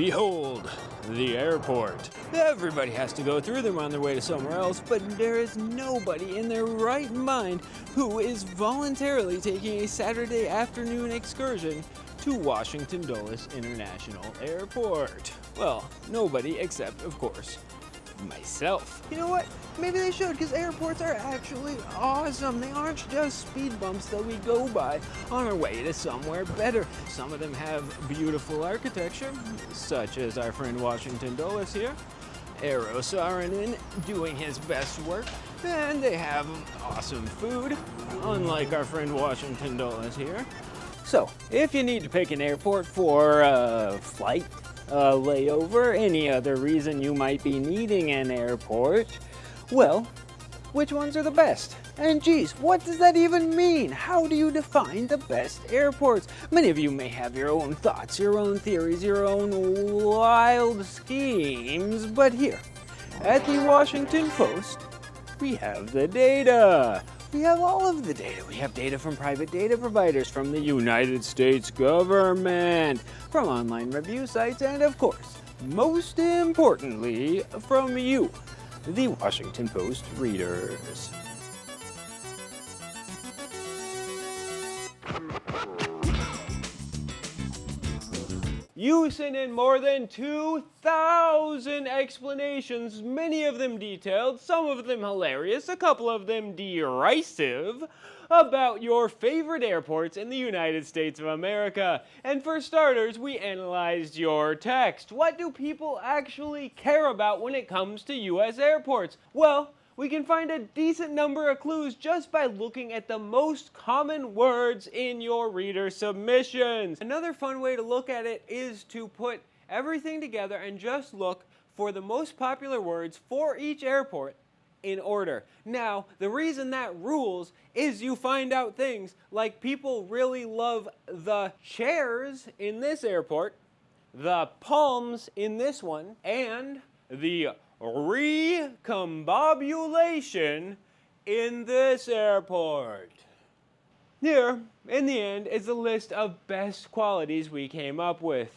Behold, the airport. Everybody has to go through them on their way to somewhere else, but there is nobody in their right mind who is voluntarily taking a Saturday afternoon excursion to Washington Dulles International Airport. Well, nobody except, of course, myself. You know what? Maybe they should, because airports are actually awesome. They aren't just speed bumps that we go by on our way to somewhere better. Some of them have beautiful architecture, such as our friend Washington Dulles here, Eero Saarinen doing his best work, and they have awesome food, unlike our friend Washington Dulles here. So, if you need to pick an airport for a flight, a layover, any other reason you might be needing an airport, well, which ones are the best? And geez, what does that even mean? How do you define the best airports? Many of you may have your own thoughts, your own theories, your own wild schemes, but here, at the Washington Post, we have the data. We have all of the data. We have data from private data providers, from the United States government, from online review sites, and of course, most importantly, from you, the Washington Post readers. You sent in more than 2,000 explanations, many of them detailed, some of them hilarious, a couple of them derisive, about your favorite airports in the United States of America. And for starters, we analyzed your text. What do people actually care about when it comes to U.S. airports? Well, we can find a decent number of clues just by looking at the most common words in your reader submissions. Another fun way to look at it is to put everything together and just look for the most popular words for each airport in order. Now, the reason that rules is you find out things like people really love the chairs in this airport, the palms in this one, and the recombobulation in this airport. Here, in the end, is a list of best qualities we came up with.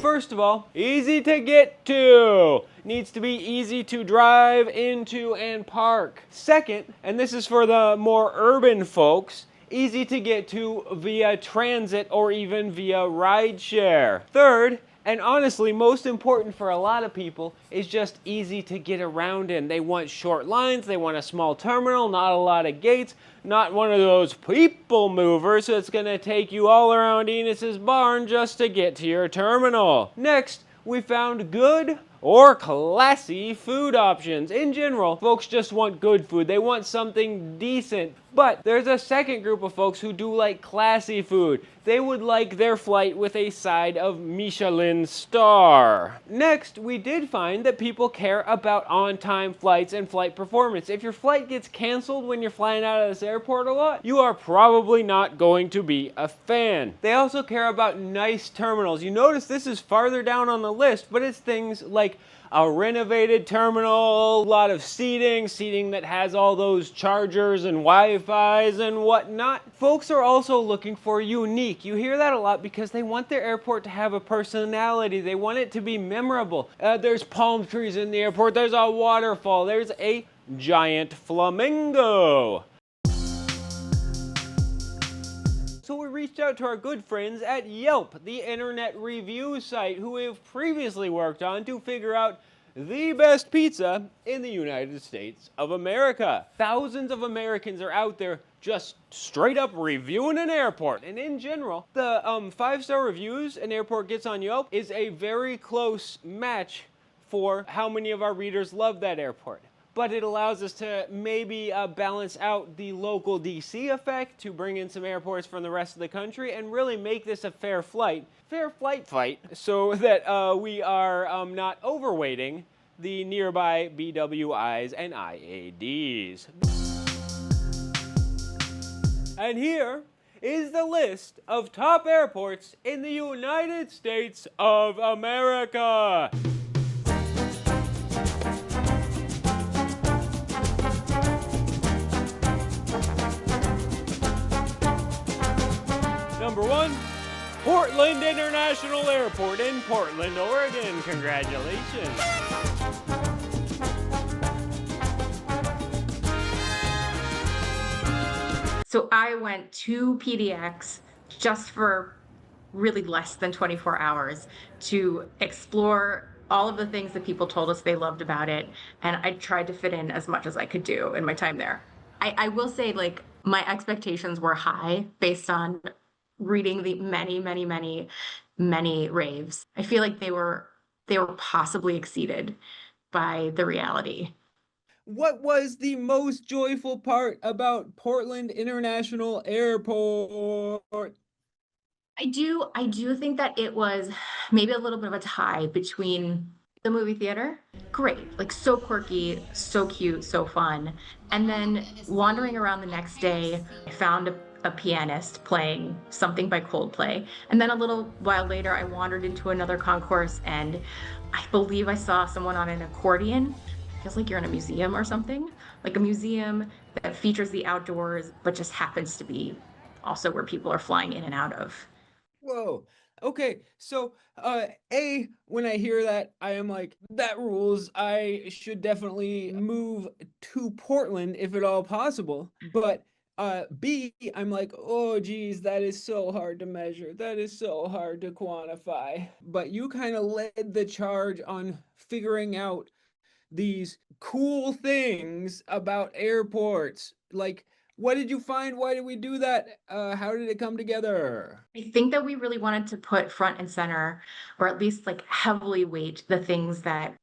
First of all, easy to get to. Needs to be easy to drive into and park. Second, and this is for the more urban folks, easy to get to via transit or even via rideshare. Third, and honestly, most important for a lot of people, is just easy to get around in. They want short lines, they want a small terminal, not a lot of gates, not one of those people movers that's gonna take you all around Enos's barn just to get to your terminal. Next, we found good or classy food options. In general, folks just want good food. They want something decent. But there's a second group of folks who do like classy food. They would like their flight with a side of Michelin star. Next, we did find that people care about on-time flights and flight performance. If your flight gets canceled when you're flying out of this airport a lot, you are probably not going to be a fan. They also care about nice terminals. You notice this is farther down on the list, but it's things like a renovated terminal, a lot of seating that has all those chargers and Wi-Fi's and whatnot. Folks are also looking for unique. You hear that a lot because they want their airport to have a personality. They want it to be memorable. There's palm trees in the airport. There's a waterfall. There's a giant flamingo. So we reached out to our good friends at Yelp, the internet review site, who we have previously worked on to figure out the best pizza in the United States of America. Thousands of Americans are out there just straight up reviewing an airport. And in general, the 5-star reviews an airport gets on Yelp is a very close match for how many of our readers love that airport. But it allows us to maybe balance out the local DC effect to bring in some airports from the rest of the country and really make this a fair flight fight, so that we are not overweighting the nearby BWIs and IADs. And here is the list of top airports in the United States of America. Number 1, Portland International Airport in Portland, Oregon. Congratulations. So I went to PDX just for really less than 24 hours to explore all of the things that people told us they loved about it. And I tried to fit in as much as I could do in my time there. I will say, like, my expectations were high based on reading the many, many, many, many raves. I feel like they were possibly exceeded by the reality. What was the most joyful part about Portland International Airport? I do think that it was maybe a little bit of a tie between the movie theater, great, like so quirky, so cute, so fun. And then wandering around the next day, I found a pianist playing something by Coldplay. And then a little while later, I wandered into another concourse and I believe I saw someone on an accordion. Feels like you're in a museum or something, like a museum that features the outdoors, but just happens to be also where people are flying in and out of. Whoa. Okay, so when I hear that, I am like, that rules. I should definitely move to Portland if at all possible. But B, I'm like, oh geez, that is so hard to measure. That is so hard to quantify. But you kind of led the charge on figuring out these cool things about airports. Like, what did you find? Why did we do that? How did it come together? I think that we really wanted to put front and center, or at least like heavily weight the things that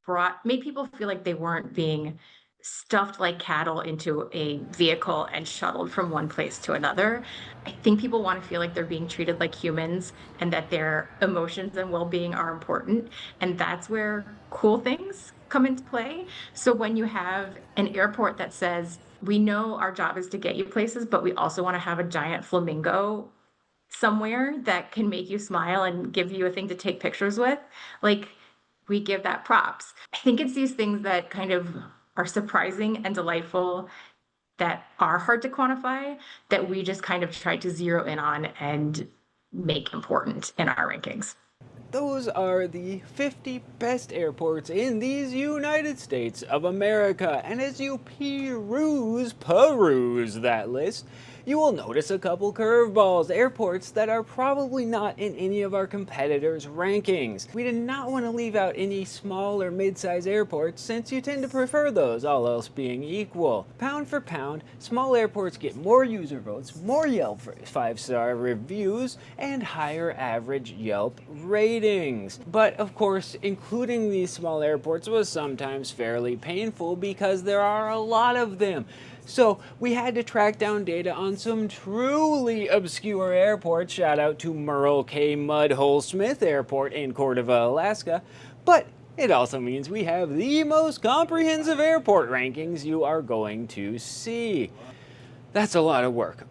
made people feel like they weren't being stuffed like cattle into a vehicle and shuttled from one place to another. I think people want to feel like they're being treated like humans and that their emotions and well-being are important. And that's where cool things come into play. So when you have an airport that says, we know our job is to get you places, but we also want to have a giant flamingo somewhere that can make you smile and give you a thing to take pictures with, like, we give that props. I think it's these things that kind of are surprising and delightful that are hard to quantify that we just kind of tried to zero in on and make important in our rankings. Those are the 50 best airports in these United States of America. And as you peruse that list, you will notice a couple curveballs, airports that are probably not in any of our competitors' rankings. We did not want to leave out any small or mid-size airports since you tend to prefer those, all else being equal. Pound for pound, small airports get more user votes, more Yelp 5-star reviews, and higher average Yelp ratings. But of course, including these small airports was sometimes fairly painful because there are a lot of them. So we had to track down data on some truly obscure airports. Shout out to Merle K. Mudhole Smith Airport in Cordova, Alaska. But it also means we have the most comprehensive airport rankings you are going to see. That's a lot of work.